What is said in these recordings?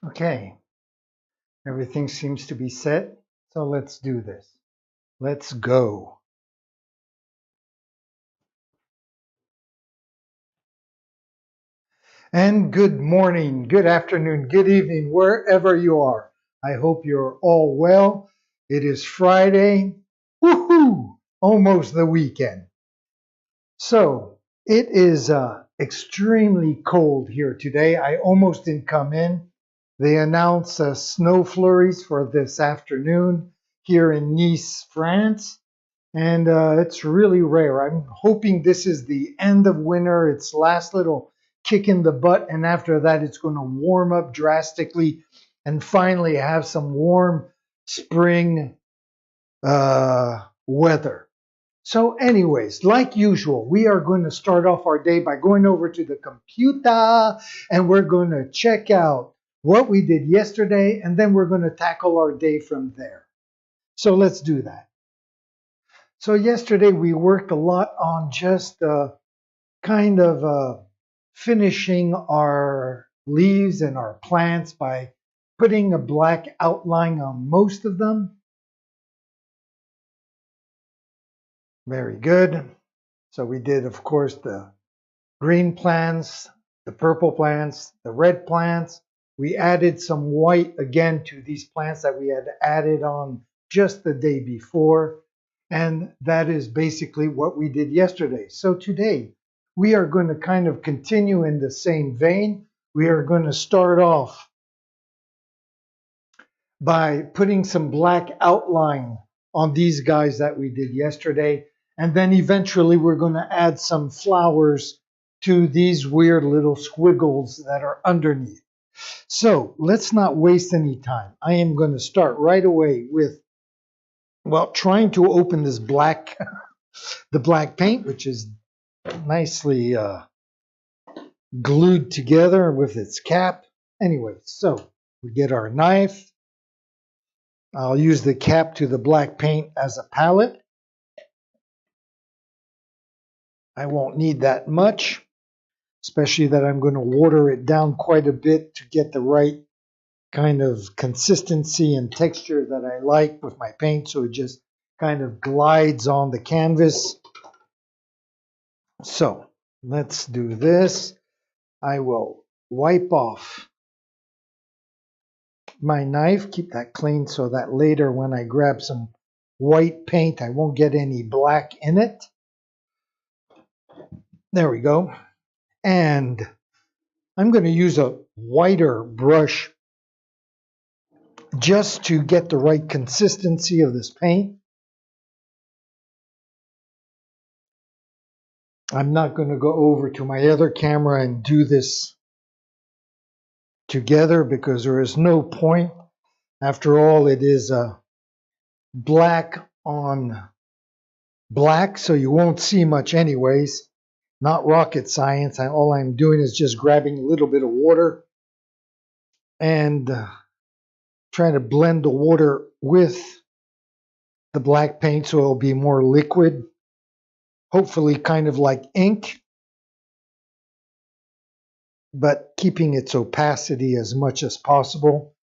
Okay, everything seems to be set, so let's do this. Let's go. And good morning, good afternoon, good evening, wherever you are. I hope you're all well. It is Friday. Woohoo! Almost the weekend. So it is extremely cold here today. I almost didn't come in. They announced snow flurries for this afternoon here in Nice, France. And it's really rare. I'm hoping this is the end of winter. It's last little kick in the butt, and after that, it's going to warm up drastically, and finally have some warm spring weather. So, anyways, like usual, we are going to start off our day by going over to the computer, and we're going to check out what we did yesterday, and then we're going to tackle our day from there. So let's do that. So yesterday we worked a lot on just kind of finishing our leaves and our plants by putting a black outline on most of them. Very good. So we did, of course, the green plants, the purple plants, the red plants. We added some white again to these plants that we had added on just the day before. And that is basically what we did yesterday. So today, we are going to kind of continue in the same vein. We are going to start off by putting some black outline on these guys that we did yesterday. And then eventually we're going to add some flowers to these weird little squiggles that are underneath. So let's not waste any time. I am going to start right away with, well, trying to open this black, the black paint, which is nicely glued together with its cap. Anyway, so we get our knife. I'll use the cap to the black paint as a palette. I won't need that much, especially that I'm going to water it down quite a bit to get the right kind of consistency and texture that I like with my paint, so it just kind of glides on the canvas. So let's do this. I will wipe off my knife, keep that clean so that later when I grab some white paint, I won't get any black in it. There we go. And I'm going to use a whiter brush just to get the right consistency of this paint. I'm not going to go over to my other camera and do this together because there is no point. After all, it is black on black, so you won't see much anyways. Not rocket science. All I'm doing is just grabbing a little bit of water and trying to blend the water with the black paint so it'll be more liquid. Hopefully kind of like ink, but keeping its opacity as much as possible,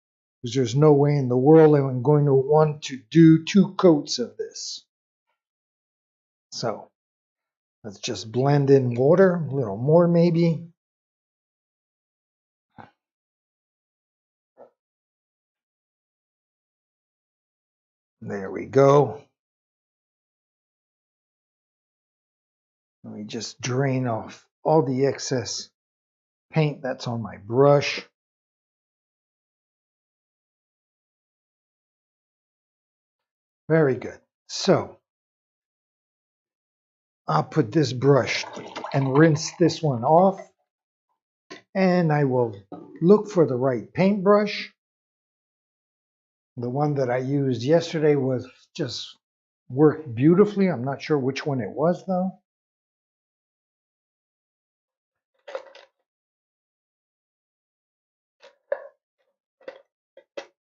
because there's no way in the world I'm going to want to do 2 coats of this. So let's just blend in water, a little more maybe. There we go. Let me just drain off all the excess paint that's on my brush. Very good. So I'll put this brush and rinse this one off. And I will look for the right paintbrush. The one that I used yesterday was just worked beautifully. I'm not sure which one it was though.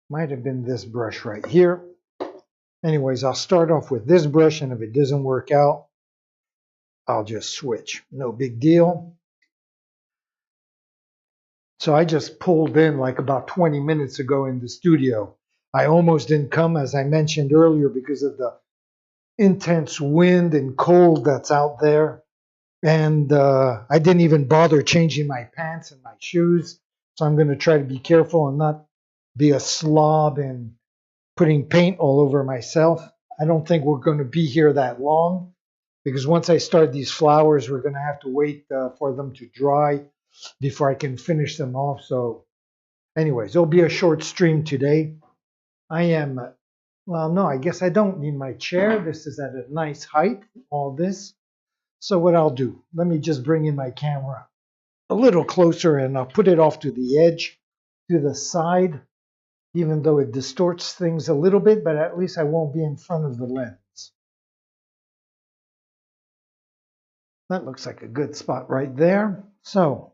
Might have been this brush right here. Anyways, I'll start off with this brush, and if it doesn't work out, I'll just switch. No big deal. So I just pulled in like about 20 minutes ago in the studio. I almost didn't come, as I mentioned earlier, because of the intense wind and cold that's out there. And I didn't even bother changing my pants and my shoes. So I'm going to try to be careful and not be a slob and putting paint all over myself. I don't think we're going to be here that long because once I start these flowers, we're going to have to wait for them to dry before I can finish them off. So anyways, it'll be a short stream today. I am, well, no, I guess I don't need my chair. This is at a nice height, all this. So what I'll do, let me just bring in my camera a little closer and I'll put it off to the edge, to the side, even though it distorts things a little bit, but at least I won't be in front of the lens. That looks like a good spot right there. So,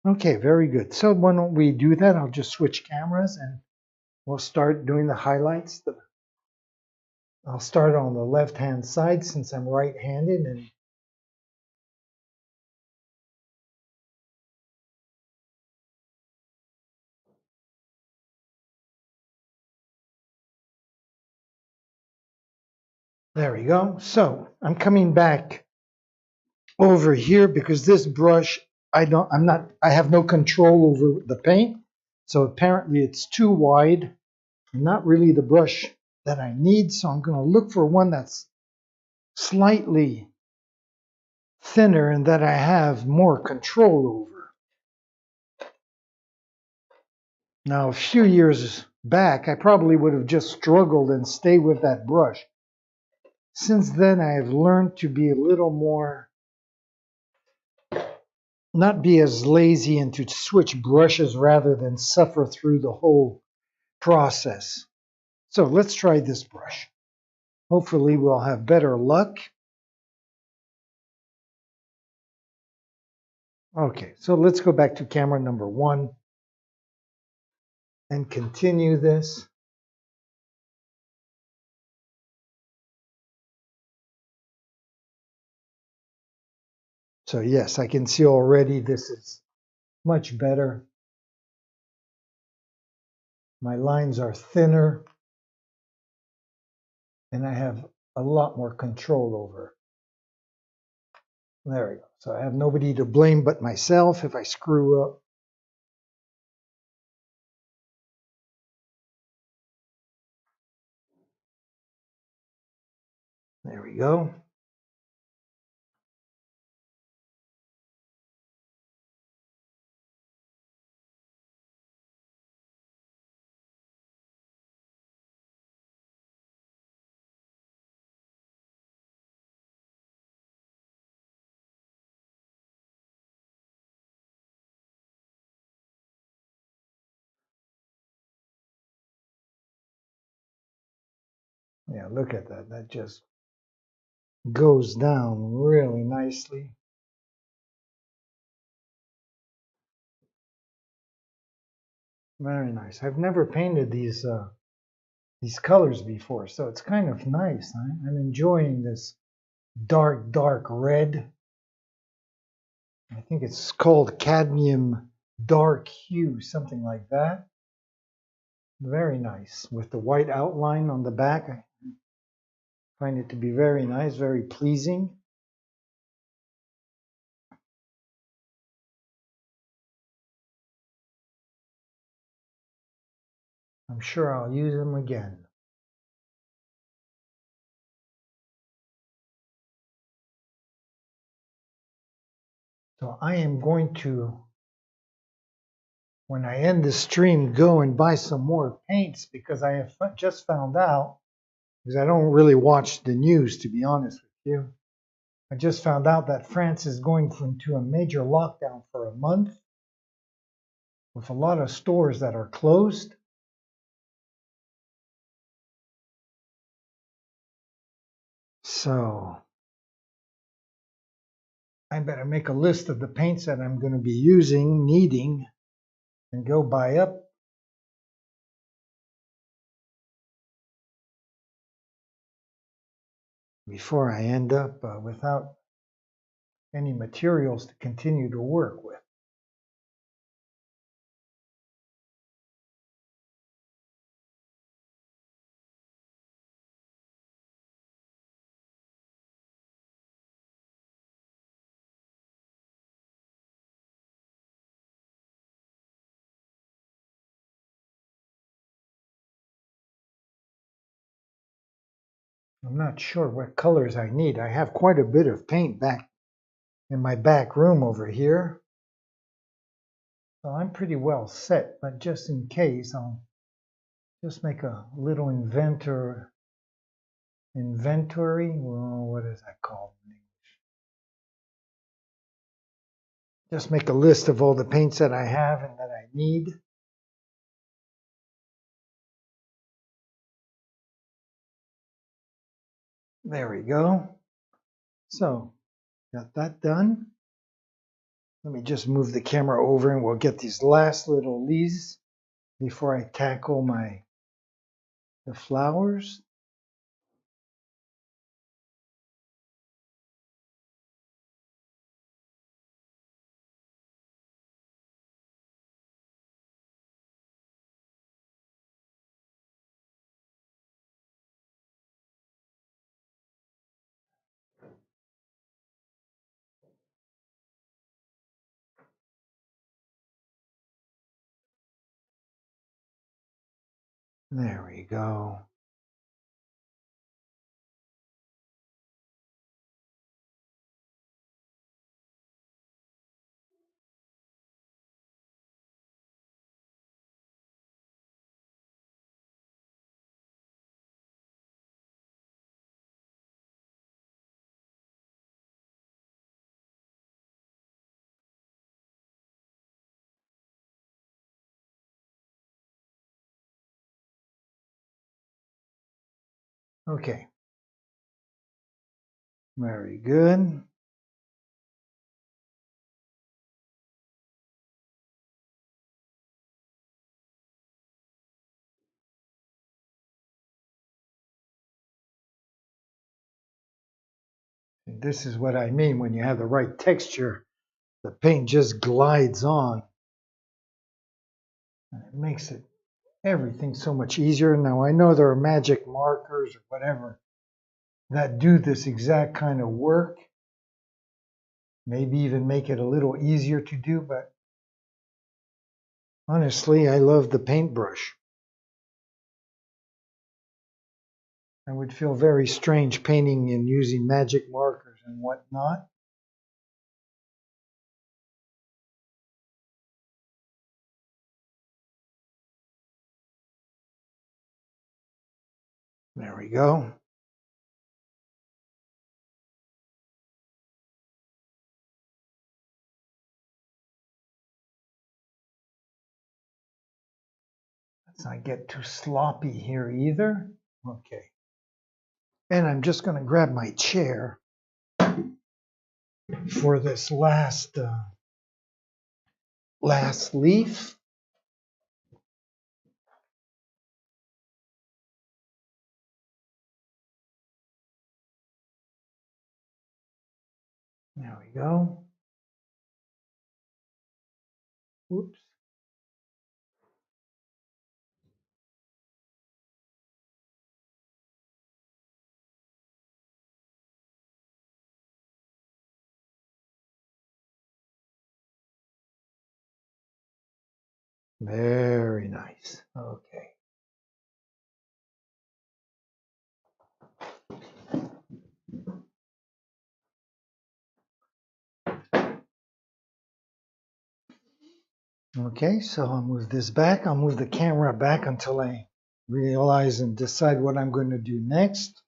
okay, very good. So why don't we do that? I'll just switch cameras and we'll start doing the highlights. I'll start on the left-hand side since I'm right-handed, and there we go. So I'm coming back over here because this brush, I have no control over the paint. So apparently it's too wide, not really the brush that I need. So I'm going to look for one that's slightly thinner and that I have more control over. Now, a few years back, I probably would have just struggled and stayed with that brush. Since then, I have learned to be a little more, not be as lazy and to switch brushes rather than suffer through the whole process. So let's try this brush. Hopefully we'll have better luck. Okay, so let's go back to camera number 1 and continue this. So yes, I can see already this is much better. My lines are thinner and I have a lot more control over. There we go. So I have nobody to blame but myself if I screw up. There we go. Yeah, look at that. That just goes down really nicely. Very nice. I've never painted these colors before, so it's kind of nice. I'm enjoying this dark red. I think it's called cadmium dark hue, something like that. Very nice. With the white outline on the back, I find it to be very nice, very pleasing. I'm sure I'll use them again. So I am going to, when I end the stream, go and buy some more paints because I have just found out, because I don't really watch the news, to be honest with you. I just found out that France is going into a major lockdown for a month with a lot of stores that are closed. So I better make a list of the paints that I'm going to be using, needing, and go buy up. before I end up without any materials to continue to work with. I'm not sure what colors I need. I have quite a bit of paint back in my back room over here. So I'm pretty well set, but just in case, I'll just make a little inventory. Well, what is that called in English? Just make a list of all the paints that I have and that I need. There we go. So, got that done. Let me just move the camera over and we'll get these last little leaves before I tackle the flowers. There we go. Okay. Very good. And this is what I mean when you have the right texture. The paint just glides on. And it makes everything so much easier. Now I know there are magic markers or whatever that do this exact kind of work. Maybe even make it a little easier to do, but honestly, I love the paintbrush. I would feel very strange painting and using magic markers and whatnot. There we go. Let's not get too sloppy here either. Okay. And I'm just going to grab my chair for this last leaf. There we go. Whoops. Very nice. Okay. Okay, so I'll move this back. I'll move the camera back until I realize and decide what I'm going to do next.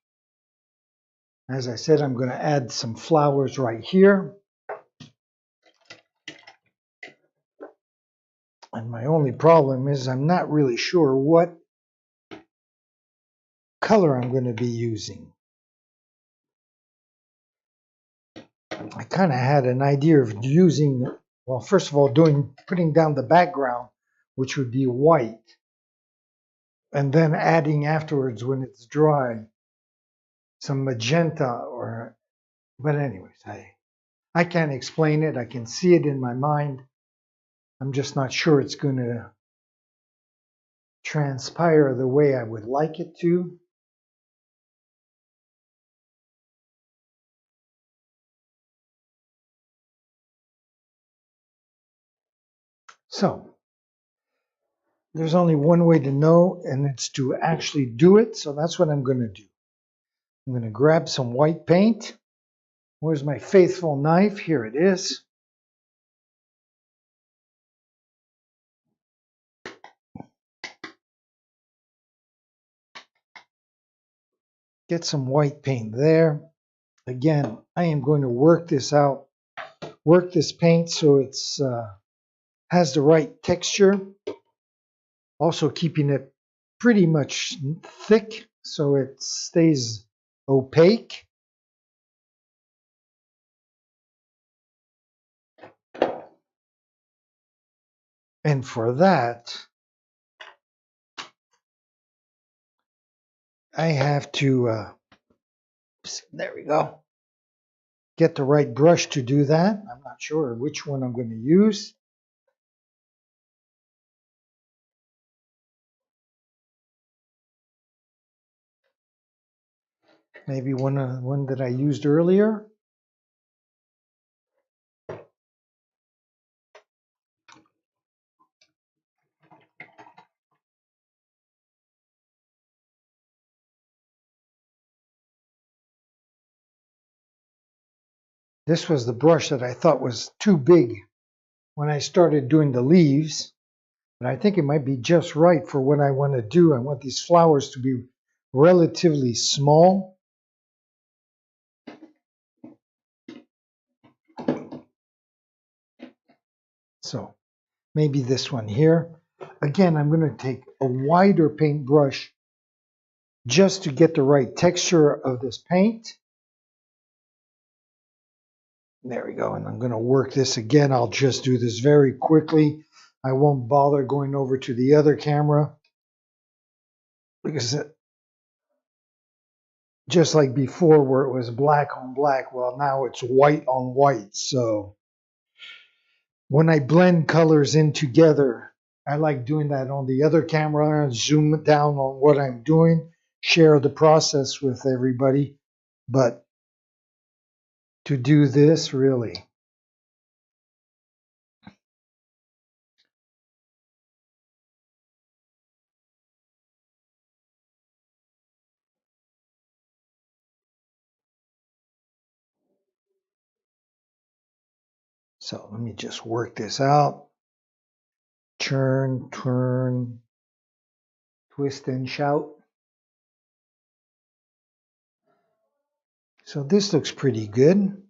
As I said, I'm going to add some flowers right here. And my only problem is I'm not really sure what color I'm going to be using. I kind of had an idea of using, well, first of all, putting down the background, which would be white, and then adding afterwards when it's dry some magenta but anyways, I can't explain it. I can see it in my mind. I'm just not sure it's going to transpire the way I would like it to. So there's only one way to know, and it's to actually do it. So that's what I'm going to do. I'm going to grab some white paint. Where's my faithful knife? Here it is. Get some white paint there. Again, I am going to work this out, work this paint so it's has the right texture. Also keeping it pretty much thick so it stays opaque. And for that, I have to, there we go, get the right brush to do that. I'm not sure which one I'm going to use. Maybe one that I used earlier. This was the brush that I thought was too big when I started doing the leaves. But I think it might be just right for what I want to do. I want these flowers to be relatively small. So maybe this one here. Again, I'm going to take a wider paintbrush just to get the right texture of this paint. There we go. And I'm going to work this again. I'll just do this very quickly. I won't bother going over to the other camera because just like before where it was black on black, well, now it's white on white. So when I blend colors in together, I like doing that on the other camera, zoom down on what I'm doing, share the process with everybody. But to do this, really, so let me just work this out. Churn, turn, twist and shout. So this looks pretty good.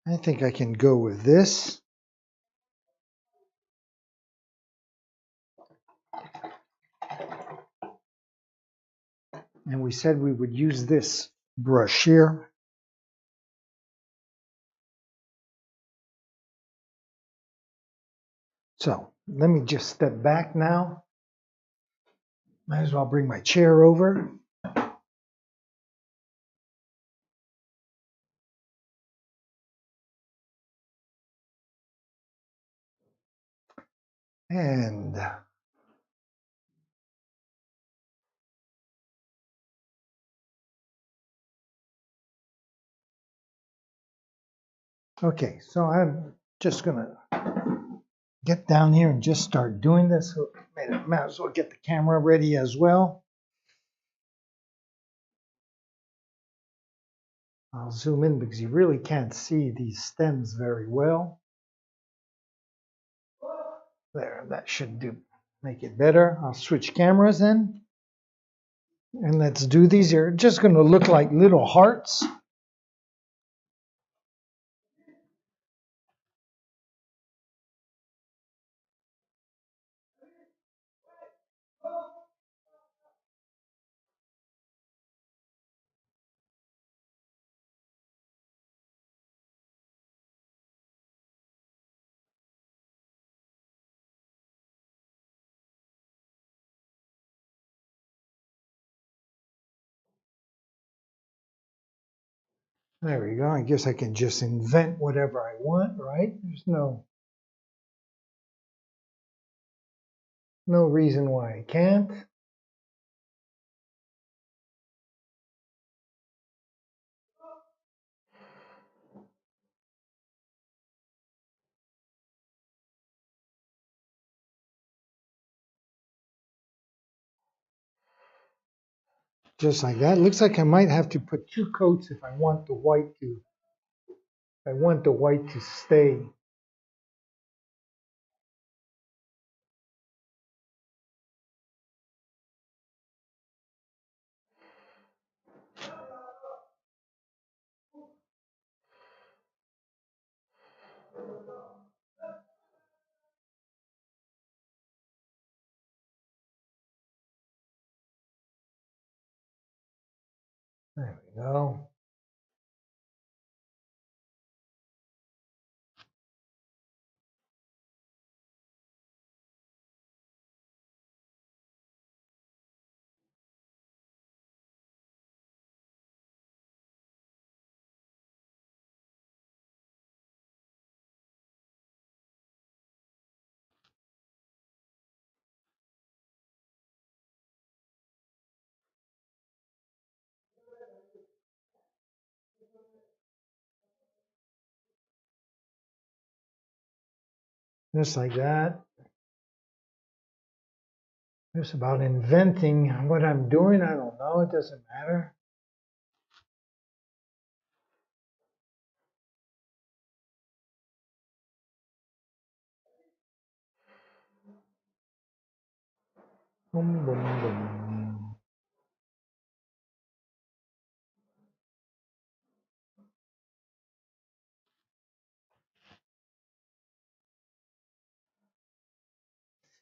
I think I can go with this. And we said we would use this brush here. So let me just step back now. Might as well bring my chair over. And okay, so I'm just gonna get down here and just start doing this. So might as well get the camera ready as well. I'll zoom in because you really can't see these stems very well. There, that should do, make it better. I'll switch cameras in. And let's do these. They're just going to look like little hearts. There we go. I guess I can just invent whatever I want, right? There's no reason why I can't. Just like that. Looks like I might have to put two coats if I want the white to stay. There we go. Just like that. Just about inventing what I'm doing. I don't know. It doesn't matter. Boom, boom, boom.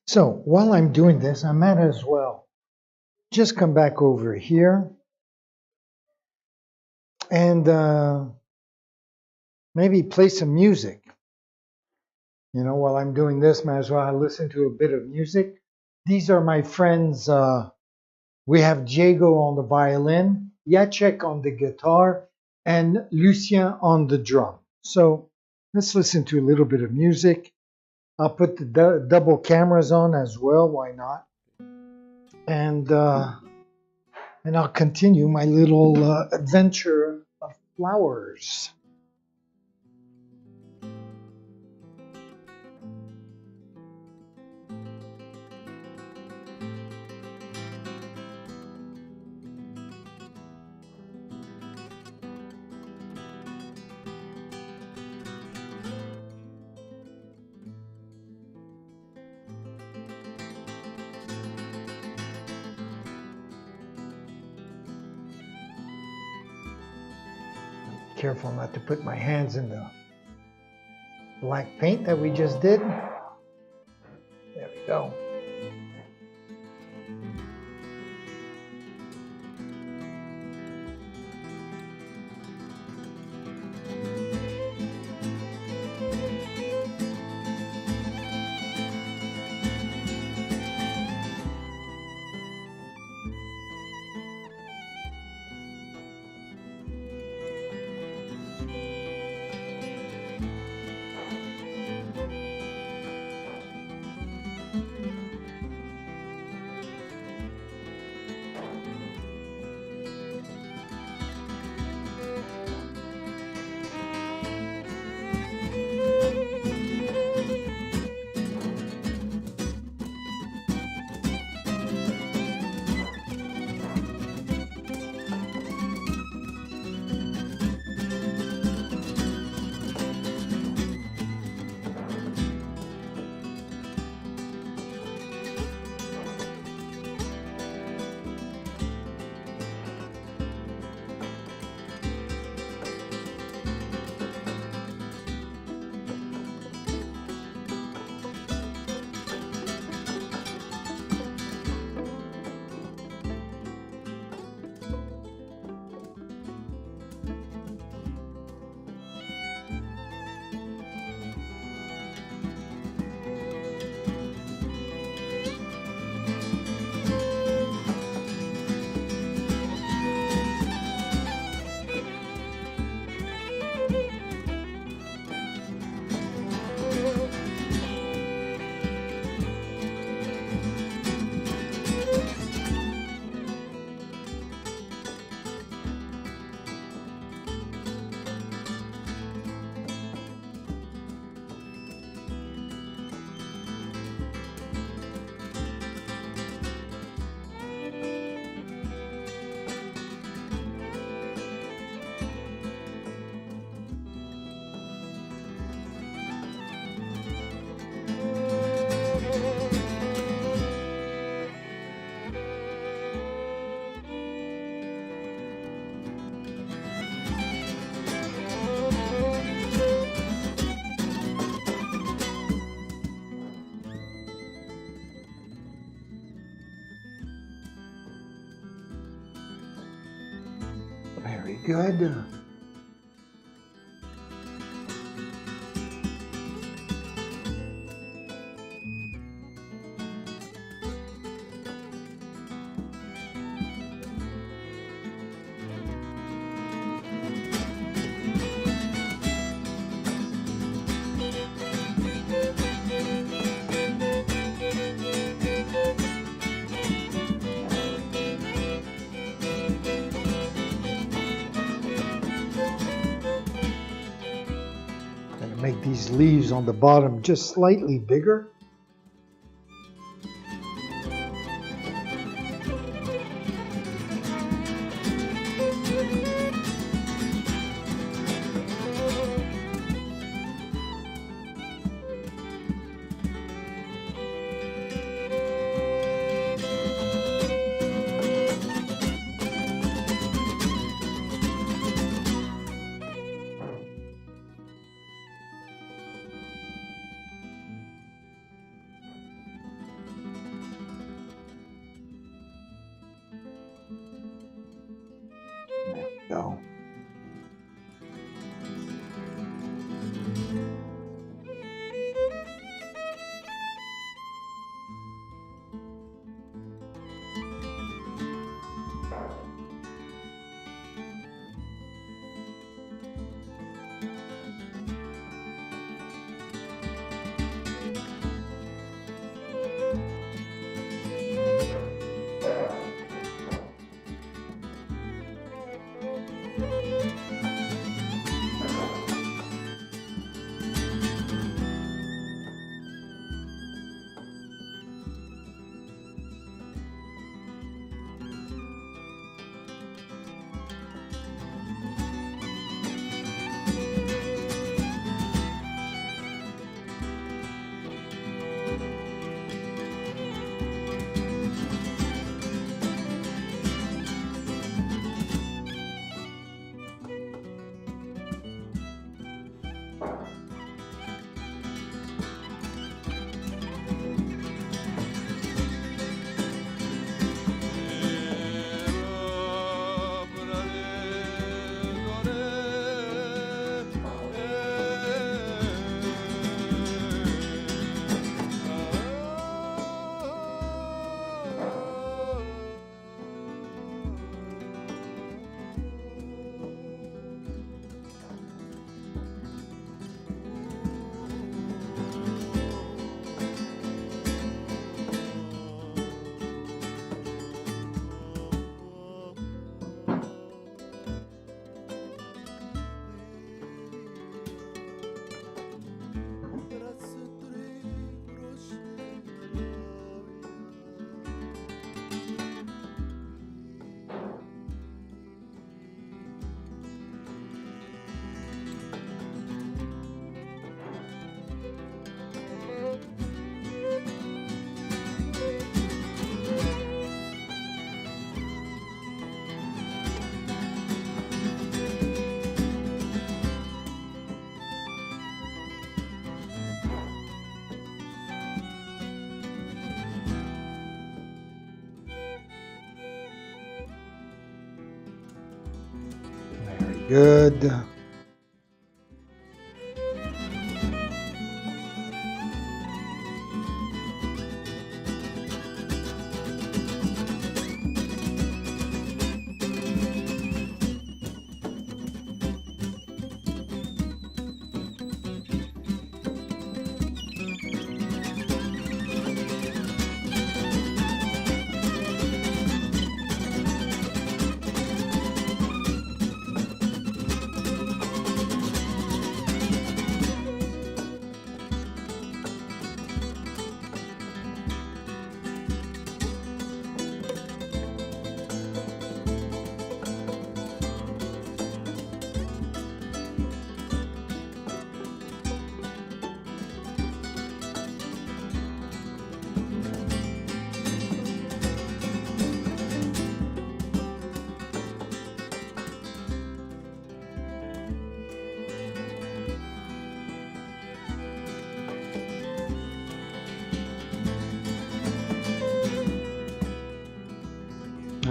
So while I'm doing this, I might as well just come back over here and maybe play some music. You know, while I'm doing this, might as well listen to a bit of music. These are my friends. We have Diego on the violin, Jacek on the guitar, and Lucien on the drum. So let's listen to a little bit of music. I'll put the double cameras on as well. Why not? And I'll continue my little adventure of flowers. Careful not to put my hands in the black paint that we just did. There we go. Very good. Make these leaves on the bottom just slightly bigger. Go. Good.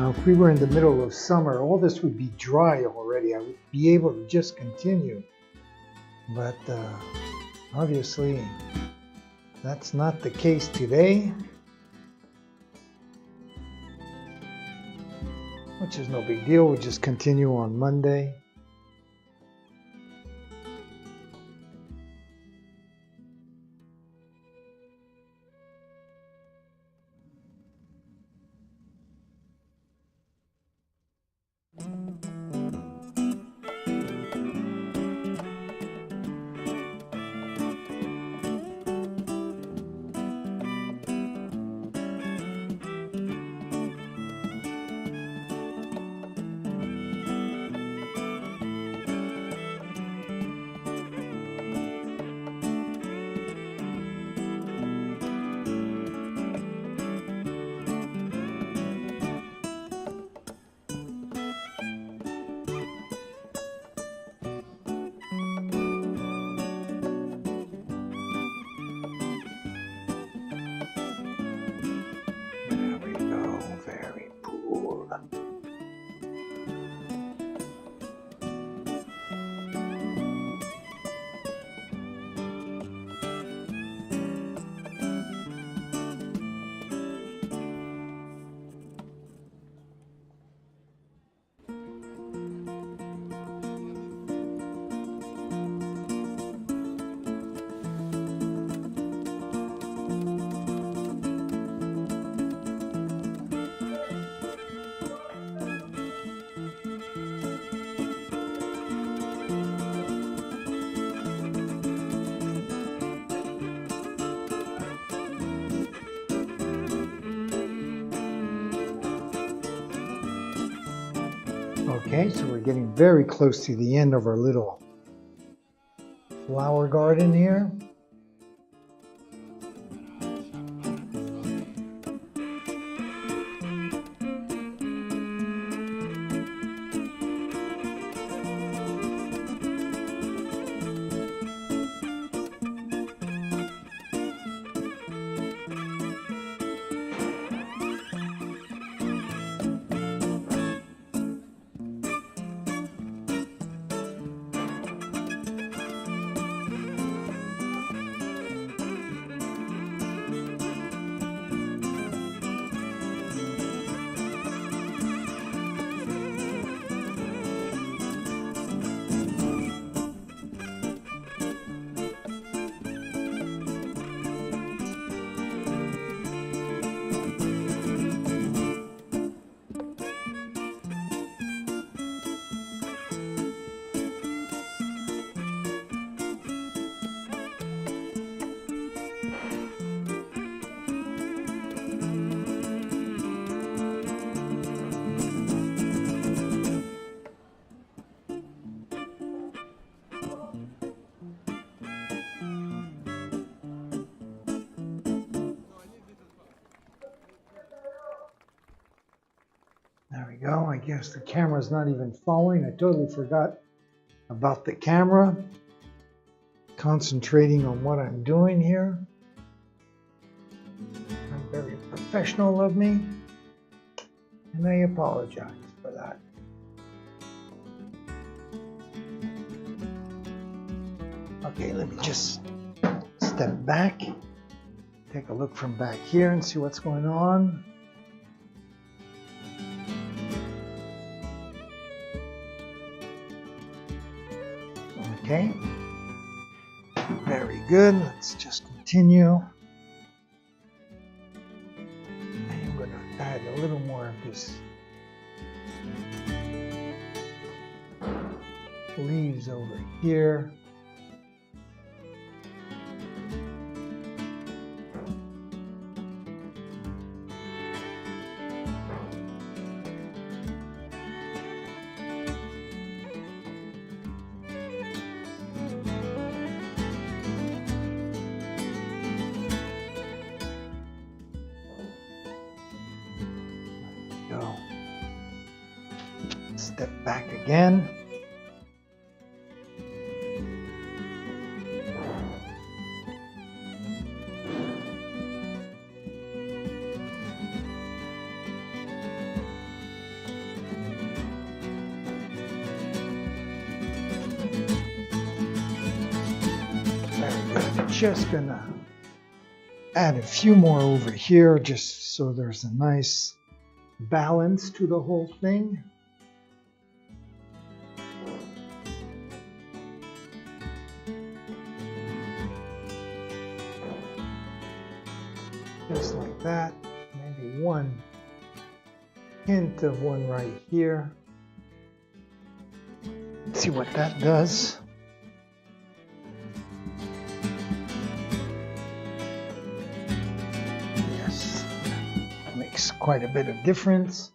Now, if we were in the middle of summer, all this would be dry already. I would be able to just continue. But obviously, that's not the case today. Which is no big deal. We'll just continue on Monday. Okay, so we're getting very close to the end of our little flower garden here. There we go. I guess the camera's not even following. I totally forgot about the camera. Concentrating on what I'm doing here. I'm very professional of me, and I apologize for that. Okay, let me just step back, take a look from back here and see what's going on. Okay, very good. Let's just continue. I'm going to add a little more of this leaves over here. Go. Step back again. just gonna add a few more over here just so there's a nice balance to the whole thing. Just like that. Maybe one hint of one right here. Let's see what that does. Yes, makes quite a bit of difference.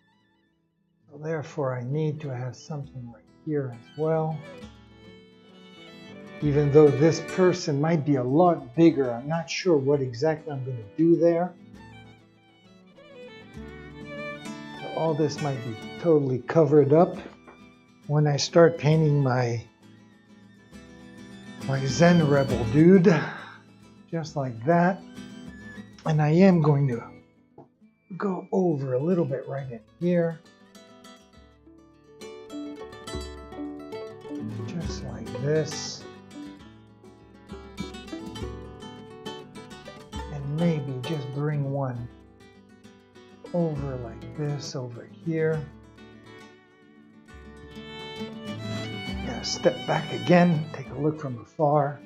So therefore I need to have something right here as well. Even though this person might be a lot bigger, I'm not sure what exactly I'm going to do there. So all this might be totally covered up when I start painting my TheZenRebel dude, just like that. And I am going to go over a little bit right in here, just like this. And maybe just bring one over like this over here. Yeah, step back again, take a look from afar.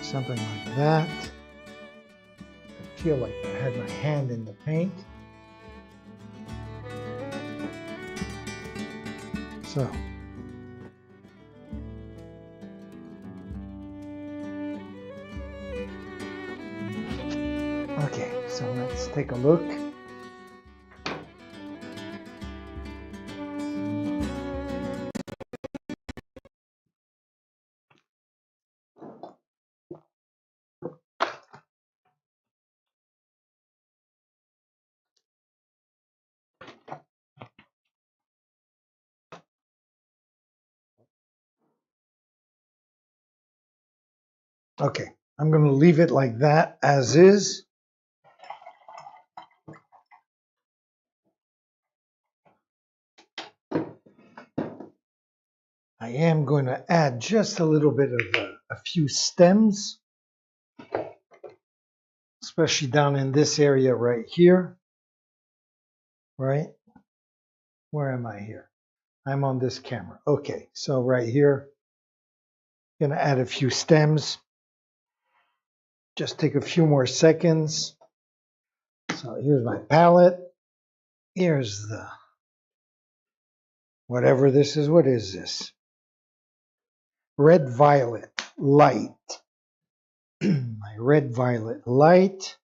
Something like that. I feel like I had my hand in the paint. So, okay, so let's take a look. Okay, I'm going to leave it like that as is. I am going to add just a little bit of a few stems, especially down in this area right here. Right? Where am I here? I'm on this camera. Okay, so right here, I'm going to add a few stems. Just take a few more seconds. So here's my palette. Here's the, whatever this is, what is this? Red violet light. My red violet light.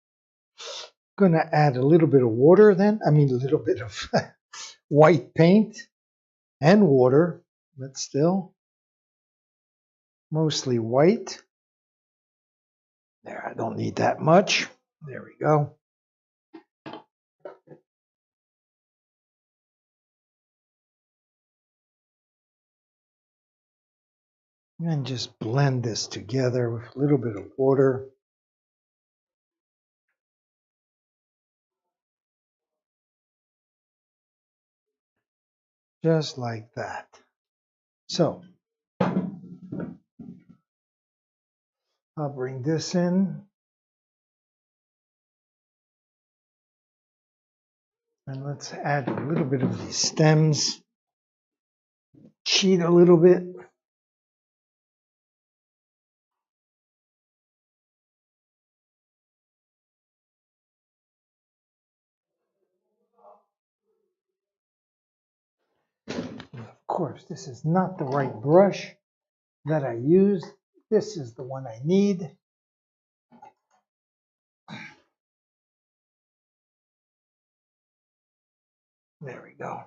Gonna add a little bit of water then. I mean a little bit of white paint and water, but still mostly white. There, I don't need that much. There we go. And just blend this together with a little bit of water. Just like that. So, I'll bring this in. And let's add a little bit of these stems. Cheat a little bit. Of course, this is not the right brush that I use. This is the one I need. There we go.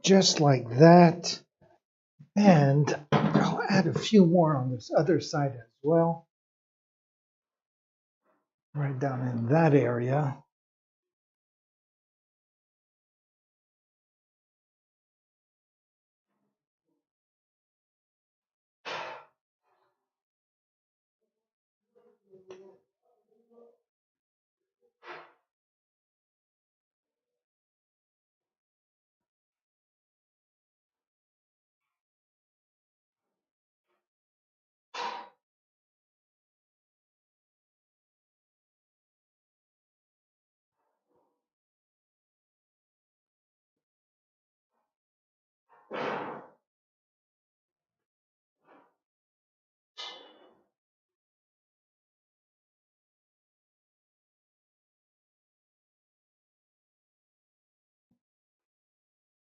just like that. And I'll add a few more on this other side as well. Right down in that area.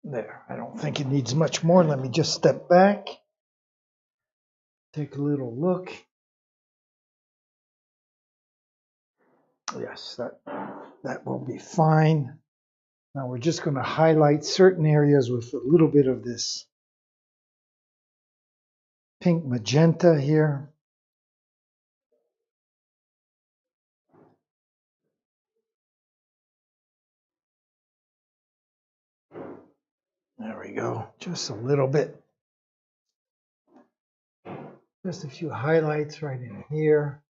There, I don't think it needs much more. Let me just step back, take a little look. Yes, that will be fine. Now we're just going to highlight certain areas with a little bit of this pink magenta here. There we go, just a little bit. Just a few highlights right in here.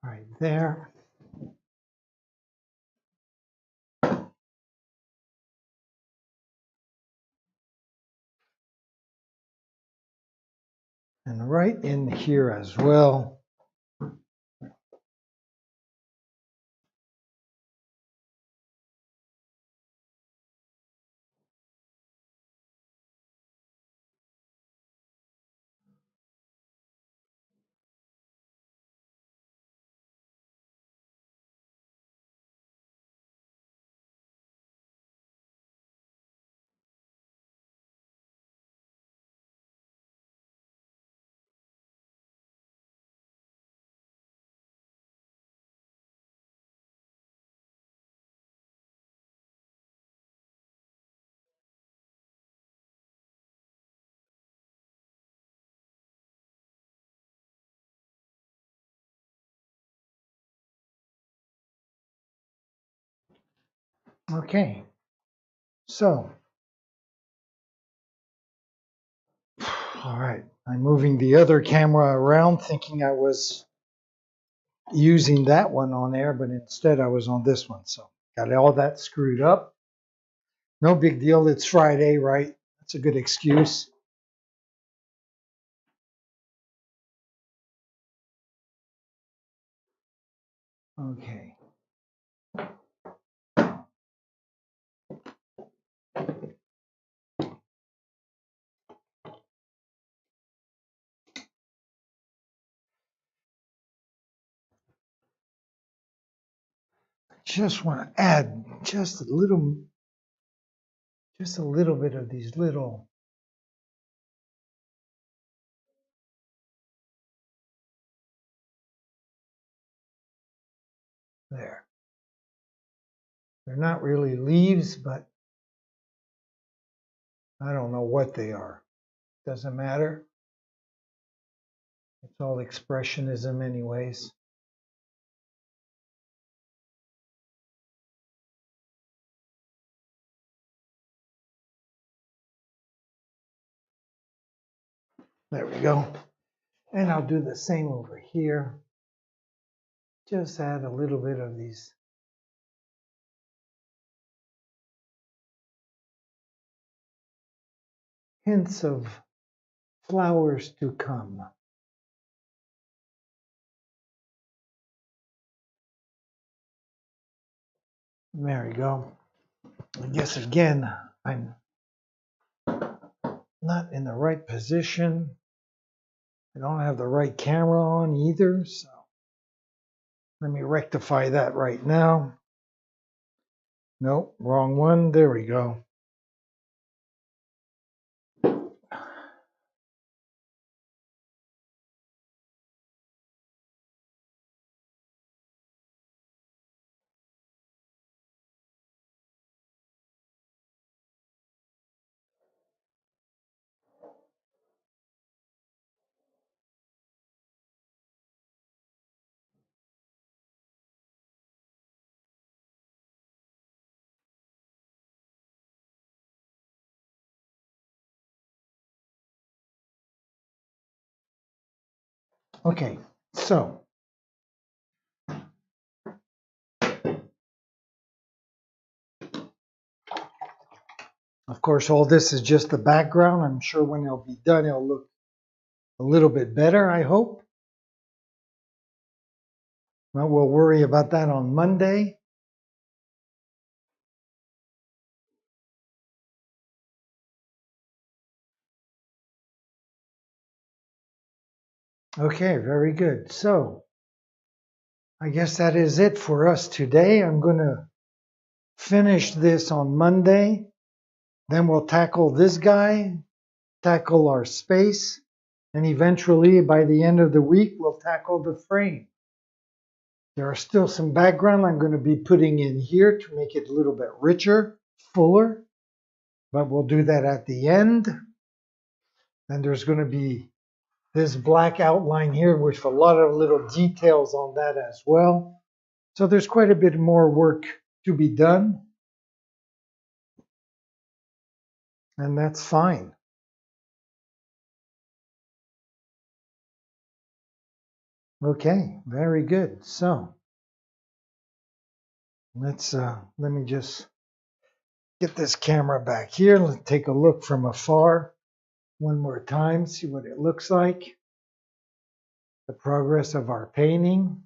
Right there. And right in here as well. Okay, so, all right, I'm moving the other camera around thinking I was using that one on there, but instead I was on this one. So got all that screwed up. No big deal. It's Friday, right? That's a good excuse. Okay. Just want to add just a little bit of these little there. They're not really leaves, but I don't know what they are. Doesn't matter. It's all expressionism anyways. There we go. And I'll do the same over here. Just add a little bit of these hints of flowers to come. There we go. I guess again, I'm not in the right position. I don't have the right camera on either, so let me rectify that right now. Nope, wrong one. There we go. Okay, so of course all this is just the background. I'm sure when it'll be done it'll look a little bit better, I hope. Well, we'll worry about that on Monday. Okay, very good. So I guess that is it for us today. I'm going to finish this on Monday. Then we'll tackle this guy, tackle our space, and eventually by the end of the week, we'll tackle the frame. There are still some background I'm going to be putting in here to make it a little bit richer, fuller, but we'll do that at the end. And there's going to be this black outline here with a lot of little details on that as well. So there's quite a bit more work to be done. And that's fine. Okay, very good. So let me just get this camera back here. Let's take a look from afar one more time, see what it looks like. The progress of our painting.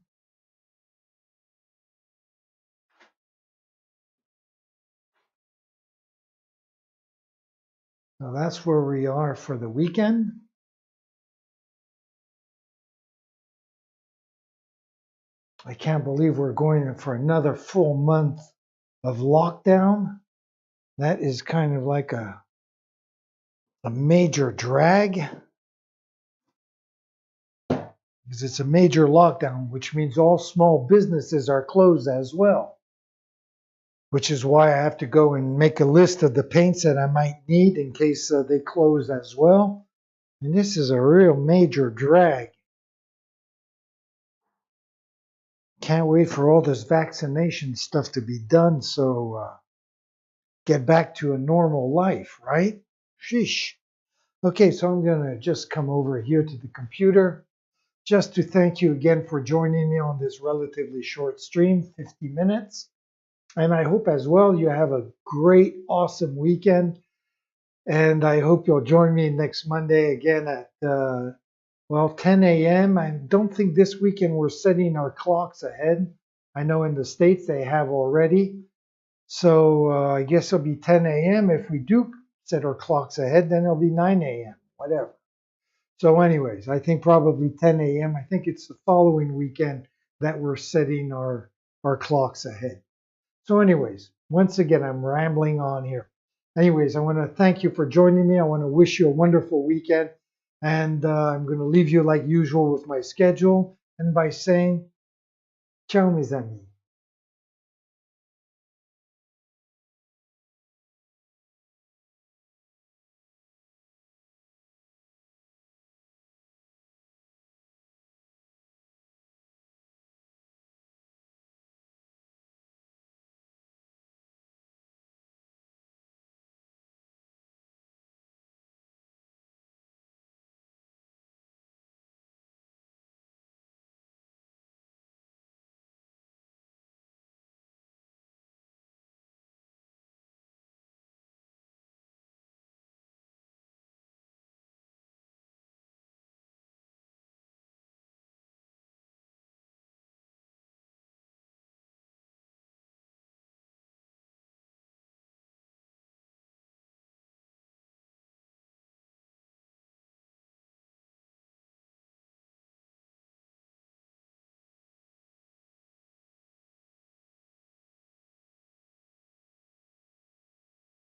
So that's where we are for the weekend. I can't believe we're going for another full month of lockdown. That is kind of like a major drag, because it's a major lockdown, which means all small businesses are closed as well, which is why I have to go and make a list of the paints that I might need in case they close as well. And this is a real major drag. Can't wait for all this vaccination stuff to be done, so get back to a normal life, right? Sheesh. Okay, so I'm going to just come over here to the computer just to thank you again for joining me on this relatively short stream, 50 minutes. And I hope as well you have a great, awesome weekend. And I hope you'll join me next Monday again at, 10 a.m. I don't think this weekend we're setting our clocks ahead. I know in the States they have already. So I guess it'll be 10 a.m. If we do set our clocks ahead, then it'll be 9 a.m., whatever. So anyways, I think probably 10 a.m. I think it's the following weekend that we're setting our clocks ahead. So anyways, once again, I'm rambling on here. Anyways, I want to thank you for joining me. I want to wish you a wonderful weekend. And I'm going to leave you like usual with my schedule and by saying, ciao mes amis.